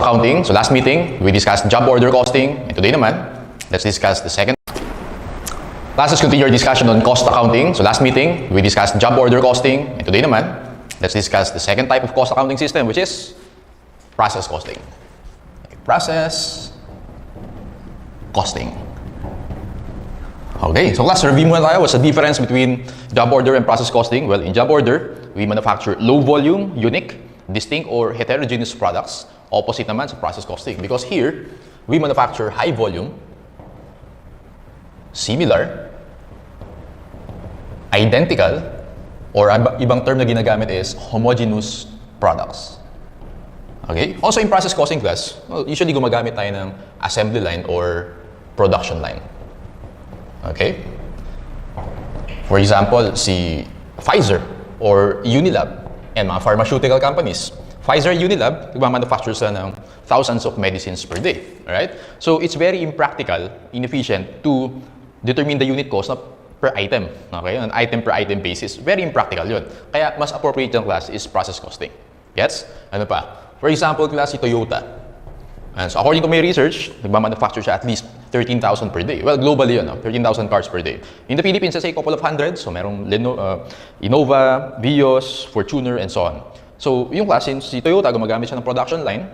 accounting. So last meeting, we discussed job order costing. And today naman, let's discuss the second. Let's continue our discussion on cost accounting. So last meeting, we discussed job order costing. And today naman, let's discuss the second type of cost accounting system, which is process costing. Process costing. Okay, so class, review muna tayo. What's the difference between job order and process costing? Well, in job order, we manufacture low volume, unique, distinct, or heterogeneous products. Opposite naman sa process costing. Because here, we manufacture high volume, similar, identical, or ibang term na ginagamit is homogeneous products. Okay? Also in process costing class, well, usually gumagamit tayo ng assembly line or production line. Okay? For example, si Pfizer or Unilab and mga pharmaceutical companies. Pfizer and Unilab, nagmamanufacture sila ng thousands of medicines per day. Alright? So it's very impractical, inefficient to determine the unit cost per item. Okay? On item per item basis. Very impractical yun. Kaya mas appropriate yung class is process costing. Gets? Ano pa? For example, class si Toyota. And so according to my research, nagmamanufacture siya at least 13,000 per day. Well, globally yun, 13,000 cars per day. In the Philippines, let's say a couple of hundreds. So merong Innova, Vios, Fortuner, and so on. So yung class, since si Toyota gumagamit siya ng production line,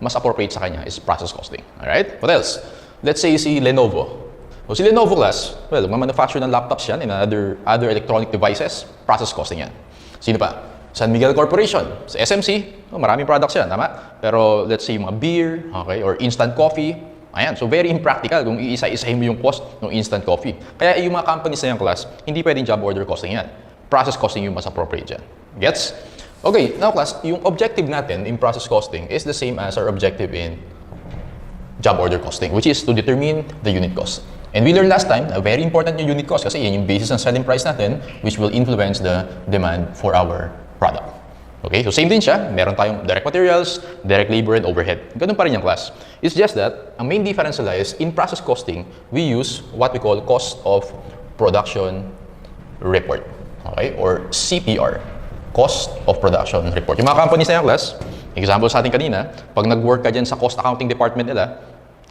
mas appropriate sa kanya is process costing. Alright? What else? Let's say si Lenovo. So si Lenovo class, well, magmamanufacture ng laptops yan and other electronic devices, process costing yan. Sino pa? San Miguel Corporation, sa SMC, maraming products yan, tama? Pero let's say mga beer, okay, or instant coffee, ayan. So very impractical kung iisa-isahin mo yung cost ng instant coffee. Kaya yung mga companies na yung class, hindi pwedeng job order costing yan. Process costing yung mas appropriate dyan. Gets? Okay, now class, yung objective natin in process costing is the same as our objective in job order costing, which is to determine the unit cost. And we learned last time, a very important yung unit cost kasi yan yung basis ng selling price natin, which will influence the demand for our product. Okay, so same din siya. Meron tayong direct materials, direct labor, and overhead. Ganun pa rin yung class. It's just that, ang main difference nila is, in process costing, we use what we call cost of production report. Okay, or CPR. Cost of production report. Yung mga companies na yung class, example sa atin kanina, pag nag-work ka dyan sa cost accounting department nila,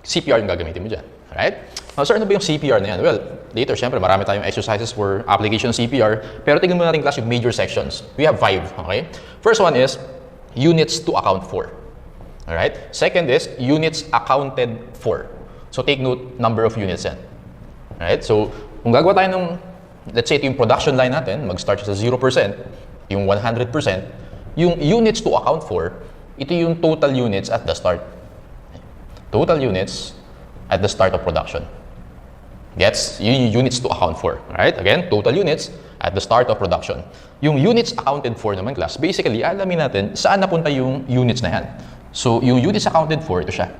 CPR yung gagamitin mo dyan. Alright? Now, sir, ano ba yung CPR na yan? Well, later, syempre, marami tayong exercises for application of CPR. Pero tingnan mo natin class yung major sections. We have 5, okay? First one is units to account for. Alright? Second is units accounted for. So, take note, number of units yan. Alright? So, kung gagawa tayo ng, let's say, ito yung production line natin, mag-start sa 0%, yung 100%, yung units to account for, ito yung total units at the start. Total units at the start of production. Gets? Yung units to account for. Alright? Again, total units at the start of production. Yung units accounted for naman class, basically, alamin natin saan napunta yung units na yan. So, yung units accounted for, ito siya.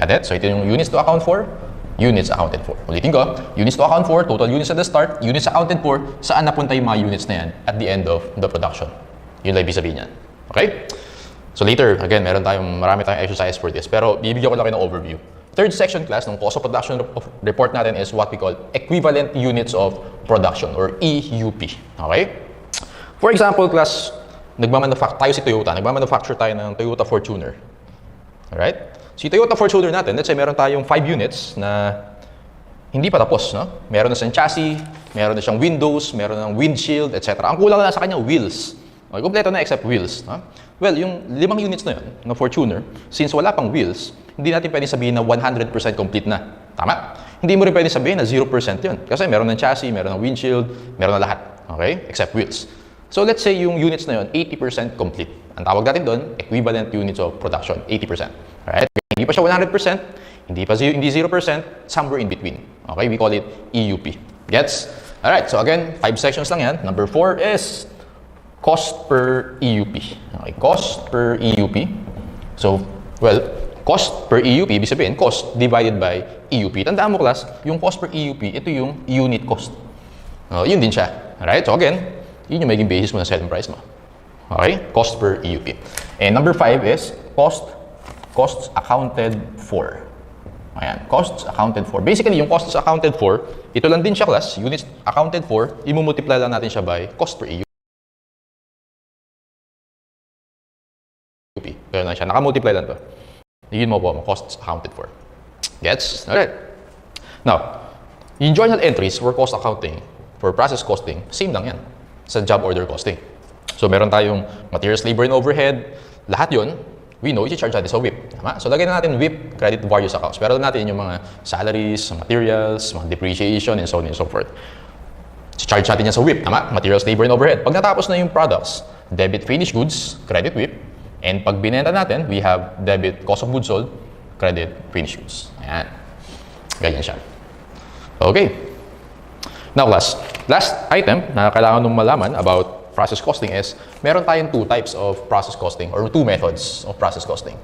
Got it? So, ito yung units to account for, units accounted for. Ulitin ko, units to account for, total units at the start, units accounted for, saan napunta yung mga units na yan at the end of the production. Yun lang ibig sabihin yan. Okay? So later, again, marami tayong exercise for this. Pero bibigyan ko lang kayo ng overview. Third section class ng cost of production report natin is what we call equivalent units of production or EUP. Okay? For example, class, tayo si Toyota. Nagmamanufacture tayo ng Toyota Fortuner. Alright? Si Toyota Fortuner natin, let's say meron tayong 5 units na hindi pa tapos. No? Meron na siyang chassis, meron na siyang windows, meron na windshield, etc. Ang kulang na sa kanya, wheels. Okay, kompleto na except wheels. No? Well, yung 5 units na yun, ng Fortuner, since wala pang wheels, hindi natin pwedeng sabihin na 100% complete na. Tama? Hindi mo rin pwedeng sabihin na 0% yun. Kasi meron ng chassis, meron ng windshield, meron na lahat. Okay? Except wheels. So let's say yung units na yun, 80% complete. Ang tawag natin doon, equivalent units of production, 80%. Alright? Hindi pa siya 100%, hindi 0%, somewhere in between. Okay? We call it EUP. Gets? Alright, so again, 5 sections lang yan. Number 4 is cost per EUP. Okay, cost per EUP. So, well, cost per EUP, ibig sabihin, cost divided by EUP. Tandaan mo, class, yung cost per EUP, ito yung unit cost. Yun din siya. Alright, so again, yun yung magiging basis mo ng selling price mo. Okay, cost per EUP. And number 5 is costs accounted for. Ayan, costs accounted for. Basically, yung costs accounted for, ito lang din siya, class, units accounted for, imumultiply lang natin siya by cost per EUP. Ganun lang siya. Naka-multiply lang to. Higin mo po, costs accounted for. Gets? Alright. Now, yung journal entries for cost accounting, for process costing, same lang yan sa job order costing. So, meron tayong materials, labor, and overhead. Lahat yun, we know, i-charge natin sa WIP. Tama? So, lagyan na natin WIP, credit various accounts. Pero natin yung mga salaries, materials, mga depreciation, and so on and so forth. I-charge natin yan sa WIP. Tama? Materials, labor, and overhead. Pag natapos na yung products, debit finished goods, credit WIP. And pag binenta natin, we have debit cost of goods sold, credit finished goods. Ayan. Ganyan siya. Okay. Now, last item na kailangan nung malaman about process costing is, meron tayong two types of process costing or two methods of process costing.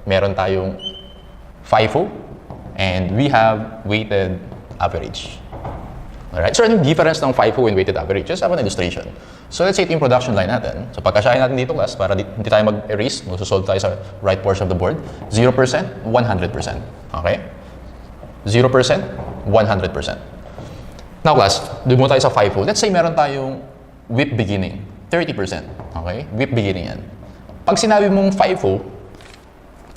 Meron tayong FIFO and we have weighted average. Alright? So, anong difference ng FIFO and weighted average? Just have an illustration. So, let's say ito yung production line natin. So, pagkasyahin natin dito, class, para hindi tayo mag-erase, magsusolve tayo sa right portion of the board, 0%, 100%. Okay? 0%, 100%. Now, class, doon muna tayo sa FIFO. Let's say meron tayong WIP beginning, 30%. Okay? WIP beginning yan. Pag sinabi mong FIFO,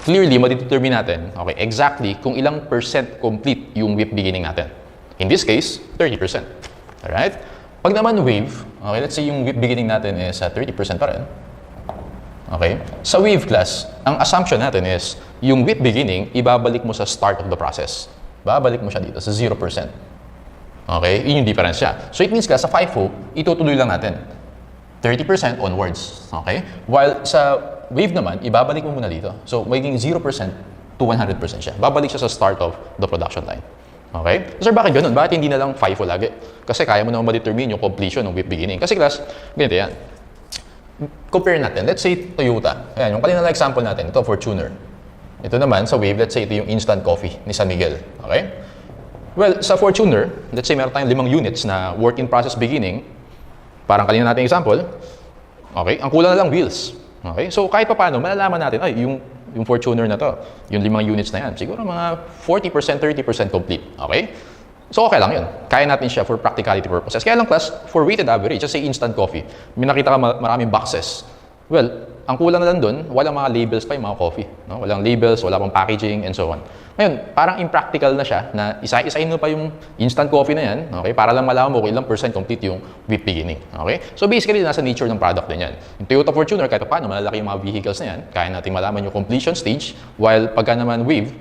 clearly, madidetermine natin, okay, exactly kung ilang percent complete yung WIP beginning natin. In this case, 30%. Alright? Pag naman wave, okay, let's say yung WIP beginning natin is 30% pa rin. Okay? Sa wave class, ang assumption natin is, yung WIP beginning, ibabalik mo sa start of the process. Babalik mo siya dito sa 0%. Okay? Yun yung difference siya. So it means sa FIFO, itutuloy lang natin. 30% onwards. Okay? While sa wave naman, ibabalik mo muna dito. So magiging 0% to 100% siya. Babalik siya sa start of the production line. Okay? Sir, bakit ganun? Bakit hindi na lang FIFO lagi? Kasi kaya mo naman ma-determine yung completion ng WIP beginning. Kasi class, ganito yan. Compare natin. Let's say Toyota. Ayan, yung kanina na example natin. Ito, Fortuner. Ito naman, sa wave, let's say ito yung instant coffee ni San Miguel. Okay? Well, sa Fortuner, let's say meron tayong 5 units na work in process beginning. Parang kanina natin example. Okay? Ang kulang na lang wheels. Okay? So, kahit pa paano, malalaman natin, ay, yung Fortuner na to, yung 5 units na yan, siguro mga 40%, 30% complete. Okay? So, okay lang yun. Kaya natin siya for practicality purposes. Kaya lang, class, for weighted average, just say instant coffee, may nakita ka maraming boxes. Well, ang kulang na lang doon, walang mga labels pa yung mga coffee. No? Walang labels, wala pang packaging, and so on. Ngayon, parang impractical na siya na isa-isain mo pa yung instant coffee na yan, okay? Para lang malaman mo kung ilang percent complete yung WIP beginning. Okay? So basically, nasa nature ng product din yan. Yung Toyota Fortuner, kahit paano, malalaki yung mga vehicles na yan, kaya natin malaman yung completion stage, while pagka naman wave,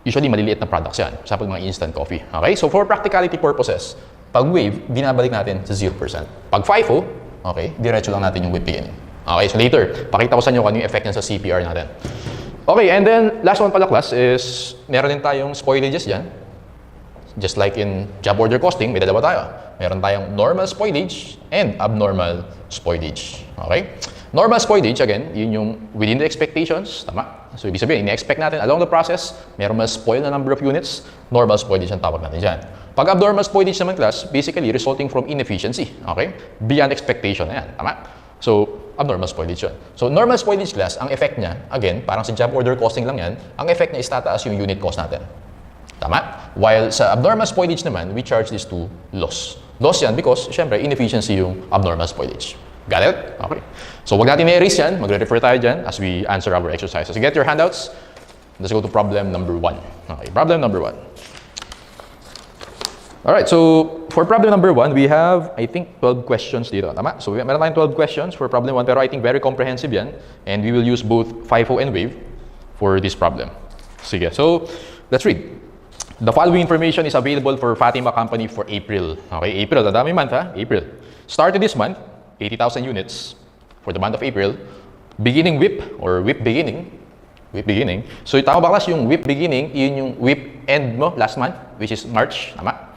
usually maliliit na products yan. Sa mga instant coffee. Okay? So for practicality purposes, pag wave, binabalik natin sa 0%. Pag FIFO, okay, diretso lang natin yung WIP beginning. Okay, so later, pakita ko sa inyo kung ano yung effect niya sa CPR natin. Okay, and then last one pala class is meron din tayong spoilages dyan. Just like in job order costing, may dalawa tayo. Meron tayong normal spoilage and abnormal spoilage. Okay? Normal spoilage, again, yun yung within the expectations. Tama? So, ibig sabihin, ina-expect natin along the process, meron mas spoil na number of units, normal spoilage ang tawag natin dyan. Pag abnormal spoilage naman class, basically resulting from inefficiency. Okay? Beyond expectation na yan. Tama? So, abnormal spoilage yun. So, normal spoilage class, ang effect niya, again, parang sa job order costing lang yan, ang effect niya is tataas yung unit cost natin. Tama? While sa abnormal spoilage naman, we charge this to loss. Loss yan because, syempre, inefficiency yung abnormal spoilage. Got it? Okay. So, wag natin i-erase yan. Magre-refer tayo dyan as we answer our exercises. So, get your handouts. Let's go to problem number 1. Okay, problem number 1. Alright, so for problem number 1, we have, I think, 12 questions dito. Tama? So, meron tayong 12 questions for problem 1, pero I think very comprehensive yan. And we will use both FIFO and WAVE for this problem. Sige, so let's read. The following information is available for Fatima Company for April. Okay, April, ang dami month ha? April. Started this month, 80,000 units for the month of April. Beginning WIP or WIP beginning. WIP beginning. So, tama ba class yung WIP beginning, yun yung WIP end mo last month, which is March. Tama?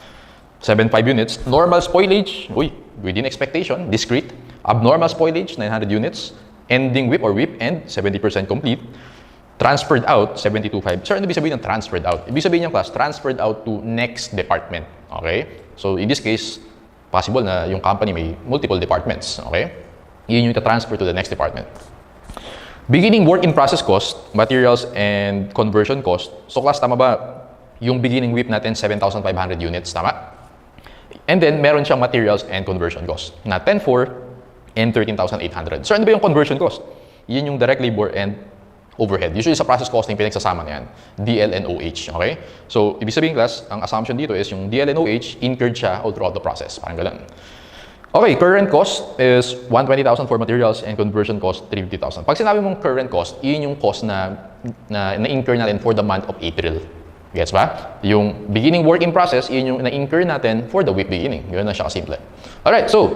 75 units. Normal spoilage, within expectation, discrete. Abnormal spoilage, 900 units. Ending WIP or WIP end, 70% complete. Transferred out, 72.5. Sir, ano ibig sabihin ng transferred out? Ibig sabihin ng class, transferred out to next department. Okay? So, in this case, possible na yung company may multiple departments. Okay? Yun yung transfer to the next department. Beginning work in process cost, materials and conversion cost. So, class, tama ba? Yung beginning WIP natin, 7,500 units. Tama? And then, meron siyang materials and conversion cost na 10,400 and 13,800. So, ano ba yung conversion cost? Yun yung direct labor and overhead. Usually sa process costing, pinagsasama na yan. DL and OH, okay? So, ibig sabihin class, ang assumption dito is yung DL and OH, incurred siya all throughout the process. Parang ganun. Okay, current cost is 120,000 for materials and conversion cost 350,000. Pag sinabi mong current cost, yun yung cost na incur natin for the month of April. Gets ba? Yung beginning work in process, yun yung na-incur natin for the week beginning. Yun na siya kasimple. Alright, so,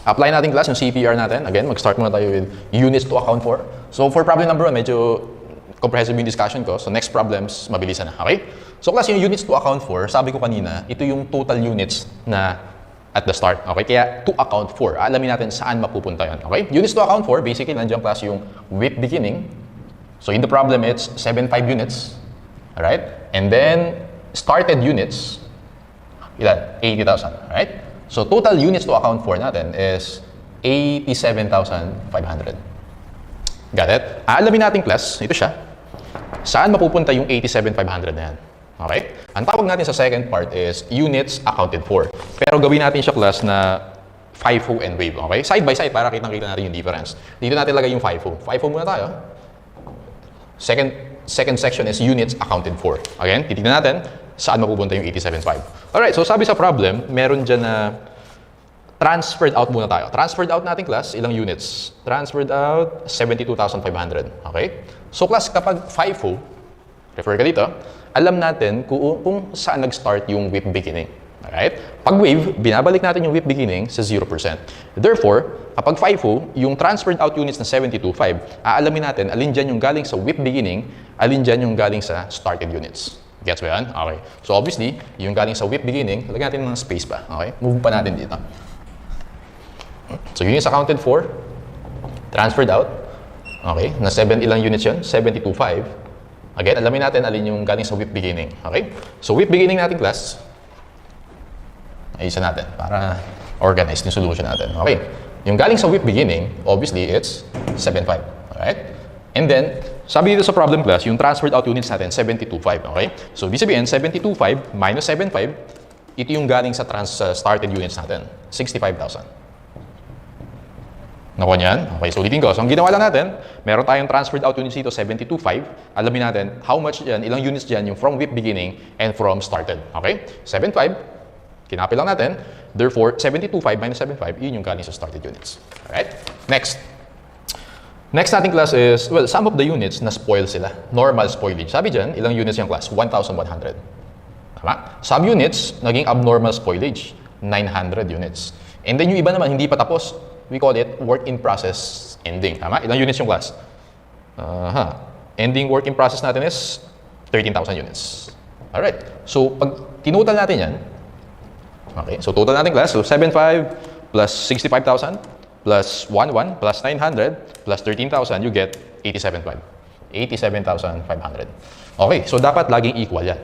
apply natin class yung CPR natin. Again, mag-start muna tayo with units to account for. So, for problem number 1, medyo comprehensive yung discussion ko. So, next problems, mabilisan na. Okay? So, class, yung units to account for, sabi ko kanina, ito yung total units na at the start. Okay? Kaya, to account for. Alamin natin saan mapupunta yan. Okay? Units to account for, basically, nandiyan class yung week beginning. So, in the problem, it's 75 units. Alright? And then, started units, ilan? 80,000. Alright? So, total units to account for natin is 87,500. Got it? Aalamin natin class, ito siya. Saan mapupunta yung 87,500 na yan? Okay? Ang tawag natin sa second part is units accounted for. Pero gawin natin siya class na FIFO and wave. Okay? Side by side para kitang-kita natin yung difference. Dito natin lagay yung FIFO. FIFO muna tayo. Second section is units accounted for. Again, titignan natin saan mapupunta yung 87.5. Alright, so sabi sa problem, meron dyan na transferred out muna tayo. Transferred out natin class, ilang units? Transferred out, 72,500. Okay? So class, kapag FIFO, refer ka dito, alam natin kung saan nag-start yung week beginning. Alright? Pag wave, binabalik natin yung week beginning sa 0%. Therefore, kapag FIFO, yung transferred out units na 72.5, aalamin natin alin dyan yung galing sa week beginning, alin dyan yung galing sa started units. Gets ba yan? Okay. So obviously, yung galing sa week beginning, lagyan natin ng space pa. Okay? Move pa natin dito. So units accounted for, transferred out. Okay? Na 7 ilang units yun? 72.5. Again, alamin natin alin yung galing sa week beginning. Okay? So week beginning natin class, ayusin natin para organized yung solution natin. Okay. Yung galing sa week beginning, obviously, it's 7.5. Alright? And then, sabi dito sa problem class, yung transferred out units natin, 72.5. Okay? So, ibig sabihin, 72.5 minus 7.5, ito yung galing sa started units natin, 65,000. Nakuha niyan? Okay, so ulitin ko. So, ang ginawa lang natin, meron tayong transferred out units dito, 72.5. Alamin natin how much yan, ilang units dyan, yung from week beginning and from started. Okay? 7.5. Kinapil lang natin. Therefore, 72.5 minus 7.5, yun yung galing sa started units. Alright? Next. Next nating class is, well, some of the units na spoil sila. Normal spoilage. Sabi dyan, ilang units yung class? 1,100. Tama? Some units, naging abnormal spoilage. 900 units. And then yung iba naman, hindi pa tapos. We call it work in process ending. Tama? Ilang units yung class? Ending work in process natin is 13,000 units. Alright. So, pag tinutal natin yan, okay, so total natin class, so 7.5 plus 65,000 plus 11 plus 900 plus 13,000, you get 87.5. 87,500. Okay, so dapat laging equal yan.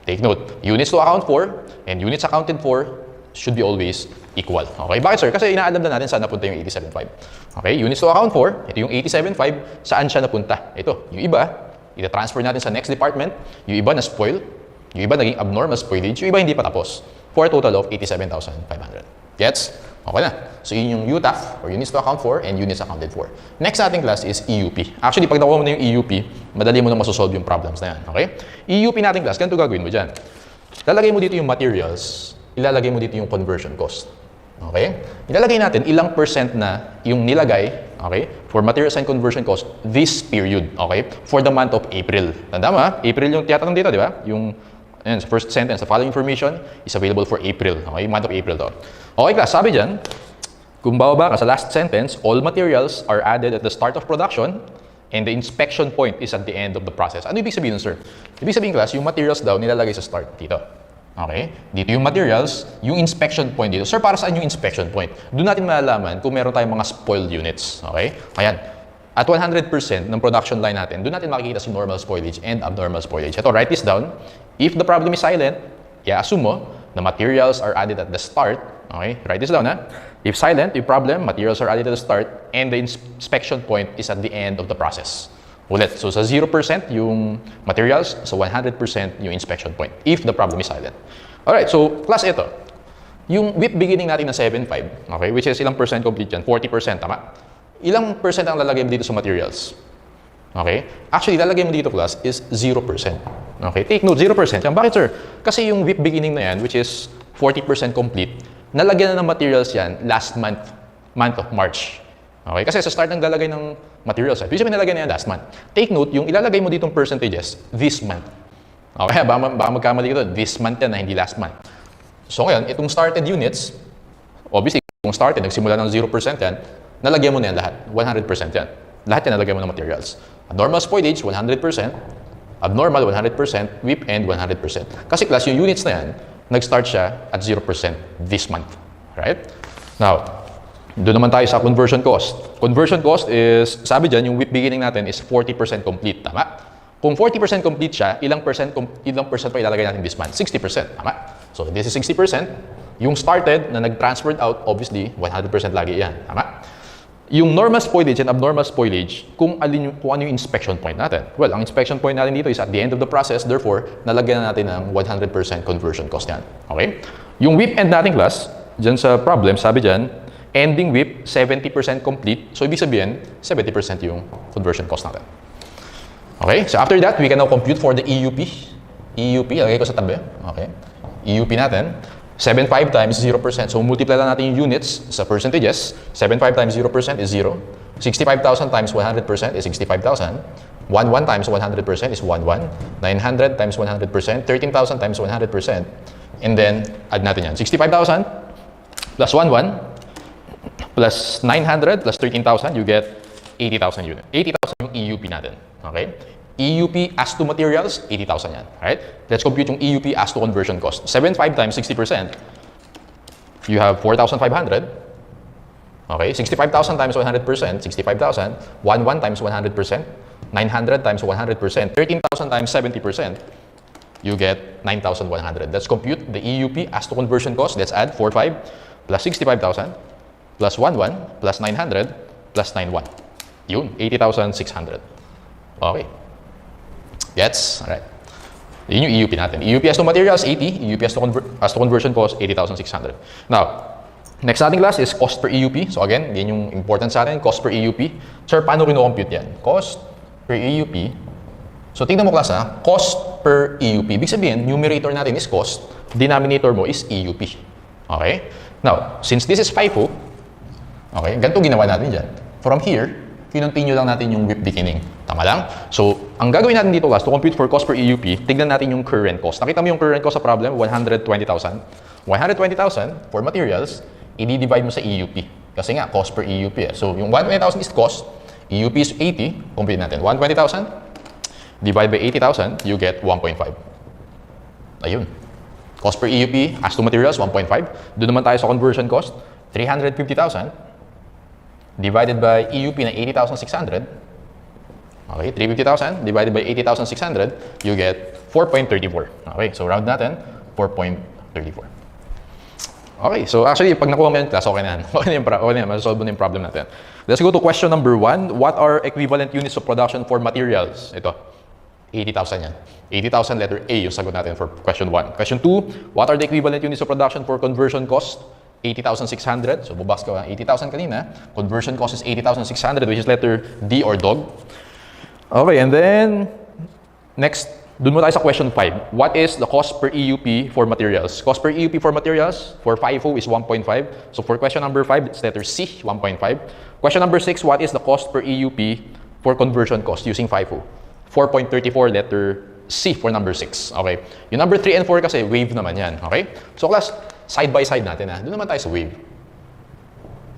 Take note, units to account for and units accounted for should be always equal. Okay, bakit sir? Kasi inaalam na natin saan napunta yung 87.5. Okay, units to account for, ito yung 87.5, saan siya napunta? Ito, yung iba, ita-transfer natin sa next department, yung iba na spoil, yung iba naging abnormal spoilage, yung iba hindi pa tapos. For a total of 87,500. Gets? Okay na. So, yun yung UTAF, or units to account for, and units accounted for. Next nating class is EUP. Actually, pag nakuha mo na yung EUP, madali mo na masosolve yung problems na yan. Okay? EUP nating class, ganito gagawin mo dyan. Lalagay mo dito yung materials, ilalagay mo dito yung conversion cost. Okay? Ilalagay natin ilang percent na yung nilagay, okay, for materials and conversion cost this period, okay, for the month of April. Tanda mo, April yung tiyatanong dito, di ba? Yung sa first sentence, the following information is available for April. Okay, month of April to. Okay class, sabi dyan, kung bababa ka sa last sentence, all materials are added at the start of production and the inspection point is at the end of the process. Ano ibig sabihin, sir? Ibig sabihin class, yung materials daw nilalagay sa start dito. Okay? Dito yung materials, yung inspection point dito. Sir, para saan yung inspection point? Doon natin malalaman kung meron tayong mga spoiled units. Okay? Ayan. At 100% ng production line natin, doon natin makikita si normal spoilage and abnormal spoilage. Ito, write this down. If the problem is silent, i-assume mo na materials are added at the start. Okay? Write this down, ha? If silent, yung problem, materials are added at the start and the inspection point is at the end of the process. Ulit. So, sa 0% yung materials, sa 100% yung inspection point. If the problem is silent. Alright, so, class ito. Yung week beginning natin na 7.5, okay, which is ilang percent complete yan? 40%, tama? Ilang percent ang lalagay dito sa materials? Okay? Actually, lalagay mo dito class is 0%. Okay? Take note, 0%. Yan. Bakit sir? Kasi yung WIP beginning na yan, which is 40% complete, nalagyan na ng materials yan last month of March. Okay? Kasi sa start ng lalagay ng materials, ibig sabihin nalagay na yan last month. Take note, yung ilalagay mo ditong percentages, this month. Okay? Baka magkamali dito, this month yan na hindi last month. So ngayon, itong started units, obviously, kung started, nagsimula ng 0% yan, nalagyan mo na yan lahat. 100% yan. Lahat yan nalagyan mo ng materials. Abnormal spoilage, 100%. Abnormal, 100%. WIP, and 100%. Kasi class, yung units na yan, nag-start siya at 0% this month. Right? Now, doon naman tayo sa conversion cost. Conversion cost is, sabi dyan, yung WIP beginning natin is 40% complete. Tama? Kung 40% complete siya, ilang percent pa ilalagay natin this month? 60%. Tama? So, this is 60%. Yung started na nag-transferred out, obviously, 100% lagi yan. Tama? Yung normal spoilage and abnormal spoilage, kung ano yung inspection point natin. Well, ang inspection point natin dito is at the end of the process, therefore, nalagyan na natin ng 100% conversion cost yan. Okay? Yung WIP end natin class, dyan sa problem, sabi dyan, ending WIP, 70% complete. So, ibig sabihin, 70% yung conversion cost natin. Okay? So, after that, we can now compute for the EUP. EUP, lagay ko sa tabi. Okay? EUP natin. 75 times 0%. So, multiply lang natin yung units sa percentages. 75 times 0% is 0. 65,000 times 100% is 65,000. 11 times 100% is 11. 900 times 100%, 13,000 times 100%. And then, add natin yan. 65,000 plus 11 plus 900 plus 13,000, you get 80,000 units. 80,000 yung EUP natin. Okay? EUP as to materials, 80,000 yan. Right? Let's compute yung EUP as to conversion cost. 75 times 60%, you have 4,500. Okay? 65,000 times 100%, 65,000. 11 times 100%, 900 times 100%, 13,000 times 70%, you get 9,100. Let's compute the EUP as to conversion cost. Let's add 45 plus 65,000 plus 11 plus 900 plus 91. Yun, 80,600. Okay. Gets? Alright. Yun yung EUP natin. EUP as to materials, 80. EUP as to conversion cost, 80,600. Now, next nating class is cost per EUP. So again, yan yung important sa atin, cost per EUP. Sir, paano kino-compute yan? Cost per EUP. So, tingnan mo class ha, cost per EUP. Ibig sabihin, numerator natin is cost, denominator mo is EUP. Okay? Now, since this is FIFO, okay, ganito ginawa natin dyan. From here, kinontinue lang natin yung WIP beginning. Tama lang? So, ang gagawin natin dito class, to compute for cost per EUP, tignan natin yung current cost. Nakita mo yung current cost sa problem, 120,000. 120,000 for materials, i-divide mo sa EUP. Kasi nga, cost per EUP. So, yung 120,000 is cost, EUP is 80, complete natin. 120,000, divide by 80,000, you get 1.5. Ayun. Cost per EUP, as to materials, 1.5. Doon naman tayo sa conversion cost, 350,000. Divided by EUP na 80,600. Okay, 350,000 divided by 80,600, you get 4.34. Okay, so round natin, 4.34. Okay, so actually, pag nakuha mo yung class, okay na yan. Okay na yan, masasolve mo na yung problem natin. Let's go to question number 1. What are equivalent units of production for materials? Ito, 80,000 yan. 80,000 letter A yung sagot natin for question 1. Question 2, what are the equivalent units of production for conversion cost? 80,600. So, bubaks ka 80,000 kanina. Conversion cost is 80,600, which is letter D or dog. Okay, and then, next, dun mo tayo sa question 5. What is the cost per EUP for materials? Cost per EUP for materials for FIFO is 1.5. So, for question number 5, it's letter C, 1.5. Question number 6, what is the cost per EUP for conversion cost using FIFO? 4.34, letter C for number 6. Okay. Yung number 3 and 4 kasi, wave naman yan. Okay? So, class, side by side natin ha. Doon naman tayo sa wave.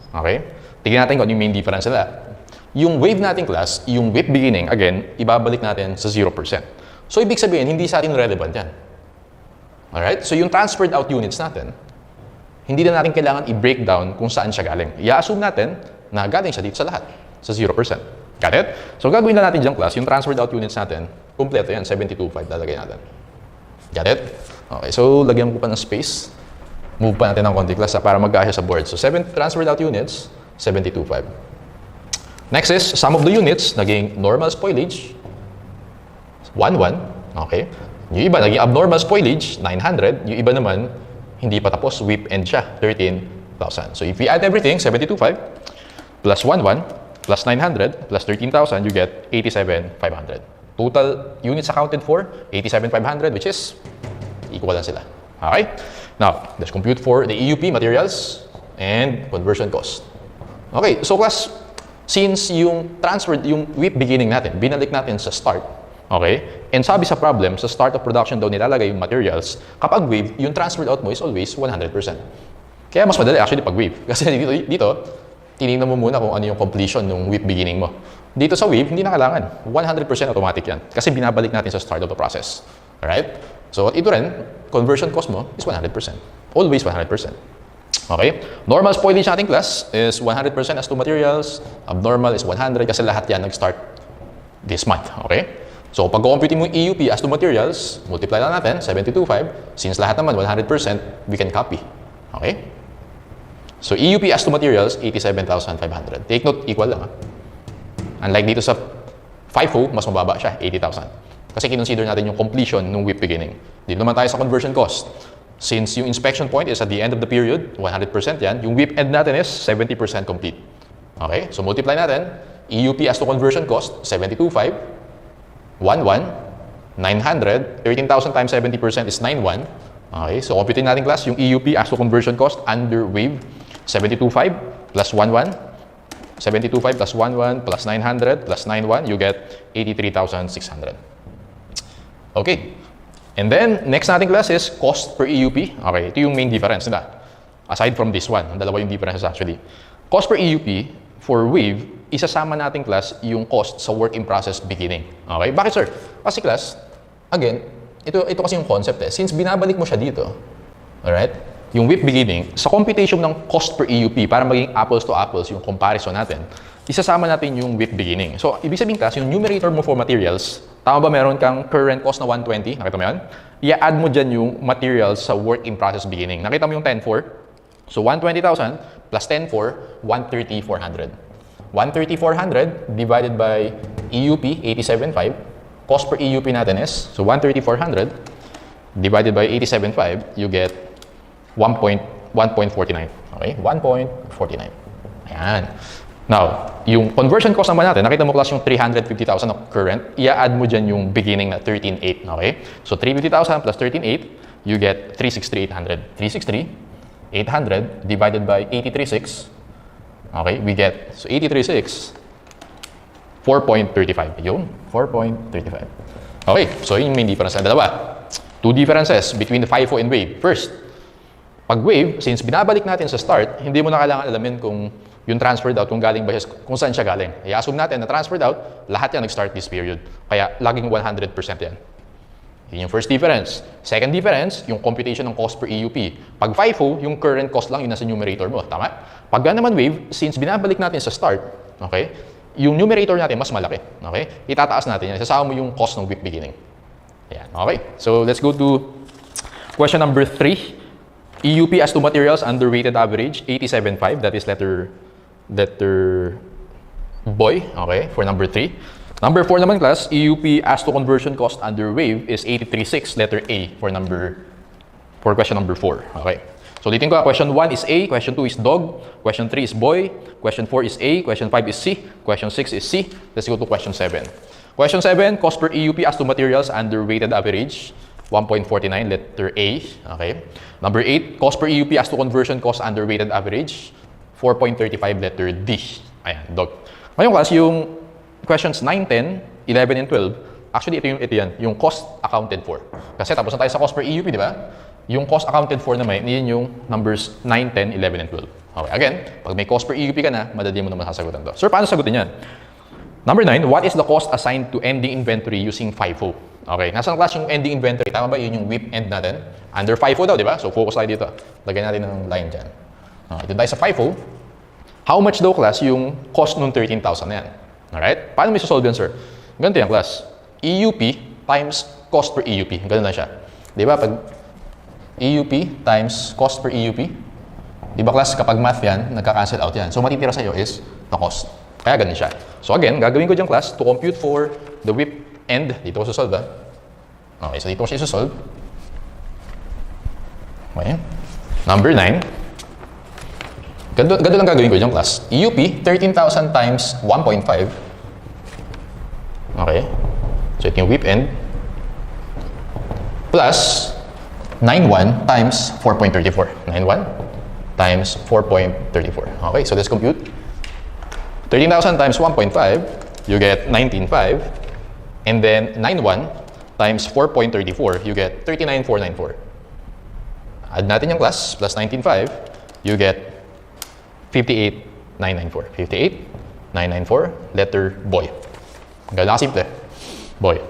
Okay? Tignan natin kung ano yung main difference nila. Yung wave natin class, yung WIP beginning, again, ibabalik natin sa 0%. So, ibig sabihin, hindi sa atin relevant yan. Alright? So, yung transferred out units natin, hindi na natin kailangan i-break down kung saan siya galing. I-assume natin na galing siya dito sa lahat, sa 0%. Got it? So, gagawin na natin dyan class, yung transferred out units natin, kompleto yan, 72.5 lalagay natin. Got it? Okay, so, lagyan ko pa ng space. Move pa natin ng konti class para magkasya sa board. So, 7 transferred out units, 72.5. Next is, sum of the units, naging normal spoilage, 1.1. Okay. Yung iba, naging abnormal spoilage, 900. Yung iba naman, hindi pa tapos, WIP end siya, 13,000. So, if we add everything, 72.5 plus 1.1 plus 900 plus 13,000, you get 87,500. Total units accounted for, 87,500, which is equal lang sila. Okay? Now, let's compute for the EUP, materials, and conversion cost. Okay, so class, since yung transferred, yung WIP beginning natin, binalik natin sa start, okay? And sabi sa problem, sa start of production daw nilalagay yung materials, kapag wave, yung transferred out mo is always 100%. Kaya mas madali actually pag wave. Kasi dito tinignan mo muna kung ano yung completion ng WIP beginning mo. Dito sa wave, hindi na kailangan. 100% automatic yan. Kasi binabalik natin sa start of the process. Alright? So, ito rin, conversion cost mo is 100%. Always 100%. Okay? Normal spoilage natin class is 100% as to materials. Abnormal is 100 kasi lahat yan nag-start this month. Okay? So, pag compute mo yung EUP as to materials, multiply lang natin, 72.5. Since lahat naman 100%, we can copy. Okay? So, EUP as to materials, 87,500. Take note, equal lang. Unlike dito sa FIFO, mas mababa siya, 80,000. Kasi kinonsider natin yung completion ng WIP beginning. Dito naman tayo sa conversion cost. Since yung inspection point is at the end of the period, 100% yan, yung WIP end natin is 70% complete. Okay? So, multiply natin. EUP as to conversion cost, 72.5, 11, 900, 13,000 times 70% is 91. Okay? So, computin natin class, yung EUP as to conversion cost under wave, 72.5 plus 11, 72.5 plus 11 plus 900 plus 91, you get 83,600. Okay. And then, next natin class is cost per EUP. Okay, ito yung main difference nila. Aside from this one, dalawa yung differences actually. Cost per EUP for wave, isasama natin class yung cost sa work in process beginning. Okay, bakit sir? Kasi class, again, ito kasi yung concept eh. Since binabalik mo siya dito, alright, yung WIP beginning, sa computation ng cost per EUP, para maging apples to apples yung comparison natin, isasama natin yung WIP beginning. So, ibig sabihin class, yung numerator mo for materials, tama ba meron kang current cost na 120? Nakita mo yan? I-add mo dyan yung materials sa work in process beginning. Nakita mo yung 10,4? So, 120,000 plus 10,4, 130,400. 130,400 divided by EUP, 87.5. Cost per EUP natin is, so 130,400 divided by 87.5, you get 1.49. Okay? 1.49. Ayan. Now, yung conversion cost naman natin, nakita mo class yung 350,000 of current, i-add mo dyan yung beginning na 13,800. Okay? So, 350,000 plus 13,800, you get 363,800. 363,800 divided by 83,600. Okay? We get, so 83,600, 4.35. Yun, 4.35. Okay, so yun yung main difference na dalawa. Two differences between the FIFO and wave. First, pag wave, since binabalik natin sa start, hindi mo na kailangan alamin kung yung transferred out, kung galing ba siya, kung saan siya galing. I-assume natin na transferred out, lahat yan nag-start this period. Kaya laging 100% yan. Yun yung first difference. Second difference, yung computation ng cost per EUP. Pag FIFO, yung current cost lang yung nasa numerator mo. Tama? Pag naman wave, since binabalik natin sa start, okay, yung numerator natin mas malaki. Okay? Itataas natin yan. Isasama mo yung cost ng WIP beginning. Yan. Okay? So, let's go to question number 3. EUP as to materials under weighted average, 87.5. That is letter boy. Okay? For number 3. Number 4 naman class, EUP as to conversion cost under wave is 83.6. Letter A for question number 4. Okay? So, dito ko, question 1 is A, question 2 is dog, question 3 is boy, question 4 is A, question 5 is C, question 6 is C. Let's go to question 7. Question 7, cost per EUP as to materials under weighted average, 1.49, letter A. Okay. Number 8, cost per EUP as to conversion cost under weighted average, 4.35, letter D. Ayan, dog. Ngayon class, yung questions 9, 10, 11, and 12, actually ito yan, yung cost accounted for. Kasi tapos na tayo sa cost per EUP, di ba? Yung cost accounted for naman, yun yung numbers 9, 10, 11, and 12. Okay, again, pag may cost per EUP ka na, madali mo naman sasagutan to. Sir, paano sagutin yan? Number 9, what is the cost assigned to ending inventory using FIFO? Okay, nasa class yung ending inventory? Tama ba yun yung WIP end natin? Under FIFO daw, di ba? So, focus tayo dito. Lagyan natin ng line dyan. Okay, dito tayo sa FIFO. How much daw class yung cost nung 13,000 na yan? Alright? Paano may solve yan, sir? Ganito yan, class. EUP times cost per EUP. Ganun na siya. Di ba? Pag EUP times cost per EUP. Di ba class, kapag math yan, nagka-cancel out yan. So, matitira sa'yo is the cost. Kaya ganun siya. So, again, gagawin ko dyan class to compute for the WIP end. Dito ko susolve, ha? Okay, so dito ko siya susolve. Okay. Number 9. Ganito lang gagawin ko yung class. UP, 13,000 times 1.5. Okay. So, ito yung whip end. Plus 91 times 4.34. 91 times 4.34. Okay, so let's compute. 13,000 times 1.5, you get 19.5. And then 91 times 4.34, you get 39,494. Add natin yung class, plus 19.5, you get 58,994. 58,994, letter boy. Ganun simple. Boy.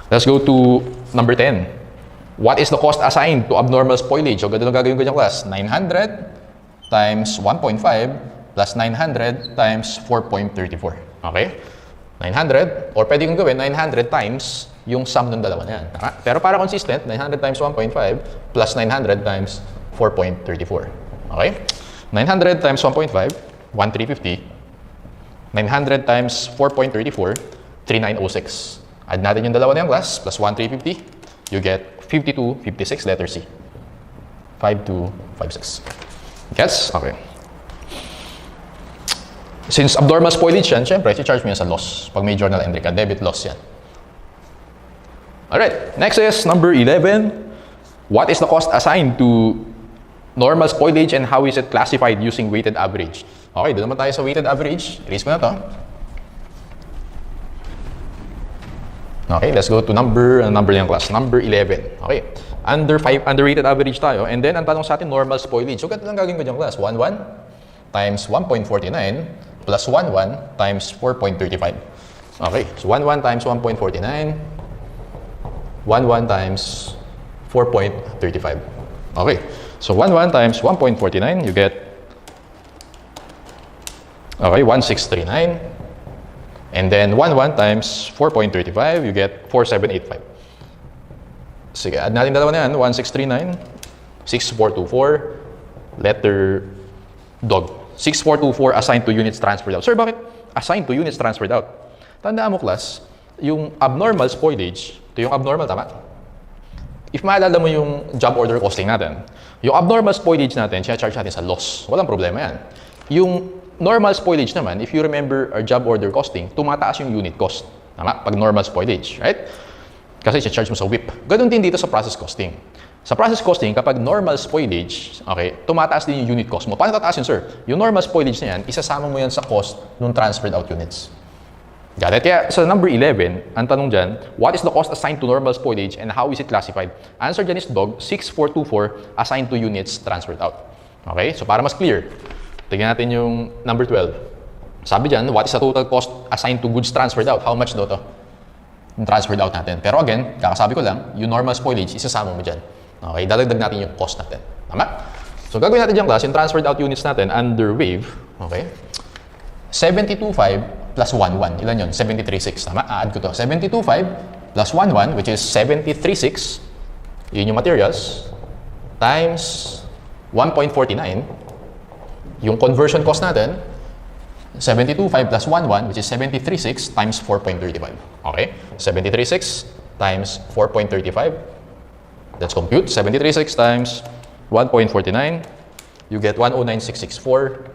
Let's go to number 10. What is the cost assigned to abnormal spoilage? So, ganun lang gagawin ko yung class. 900 times 1.5 plus 900 times 4.34. Okay? 900, or pwede kong gawin 900 times yung sum ng dalawa na yan. Pero para consistent, 900 times 1.5 plus 900 times 4.34. Okay? 900 times 1.5, 1,350. 900 times 4.34, 3,906. Add natin yung dalawa na yung class, plus 1,350. You get 5256, letter C. 5256. Gets? Okay. Since abnormal spoilage yan, syempre, si-charge mo yan sa loss. Pag may journal entry ka, debit loss yan. Alright, next is number 11. What is the cost assigned to normal spoilage and how is it classified using weighted average? Okay, doon naman tayo sa weighted average. Erase ko na to. Okay, let's go to number yung class. Number 11. Okay, under weighted average tayo. And then, ang tanong sa atin, normal spoilage. So, ganito lang gagawin ko dyan class. 11 times 1.49 plus 11 times 4.35. Okay, so 11 times 1.49, 11 times 4.35. Okay, so 11 times 1.49, you get, okay, 1639. And then 11 times 4.35, you get 4785. Sige, add natin dalawa na yan, 1639, 6424, letter dog. 6424 assigned to units transferred out. Sir, bakit assigned to units transferred out? Tandaan mo, class, yung abnormal spoilage, ito yung abnormal, tama? If maalala mo yung job order costing natin, yung abnormal spoilage natin, siya-charge natin sa loss. Walang problema yan. Yung normal spoilage naman, if you remember our job order costing, tumataas yung unit cost. Tama? Pag normal spoilage, right? Kasi siya-charge mo sa WIP. Ganun din dito sa process costing. Sa process costing, kapag normal spoilage, okay, tumataas din yung unit cost mo. Paano tataas yun, sir? Yung normal spoilage na yan, isasama mo yan sa cost ng transferred out units. Got it? Kaya sa number 11, ang tanong dyan, what is the cost assigned to normal spoilage and how is it classified? Answer dyan is dog, 6424 assigned to units transferred out. Okay? So para mas clear, tignan natin yung number 12. Sabi dyan, what is the total cost assigned to goods transferred out? How much do to? Yung transferred out natin. Pero again, kakasabi ko lang, yung normal spoilage, isasama mo dyan. Okay, dadagdag natin yung cost natin. Tama? So, gagawin natin dyan, class, yung transferred out units natin under wave. Okay? 72.5 plus 1.1. Ilan yun? 73.6. Tama? Add ko to. 72.5 plus 1.1, which is 73.6. Yun yung materials. Times 1.49. Yung conversion cost natin, 72.5 plus 1.1, which is 73.6 times 4.35. Okay? 73.6 times 4.35. Let's compute. 73.6 times 1.49. You get 109,664.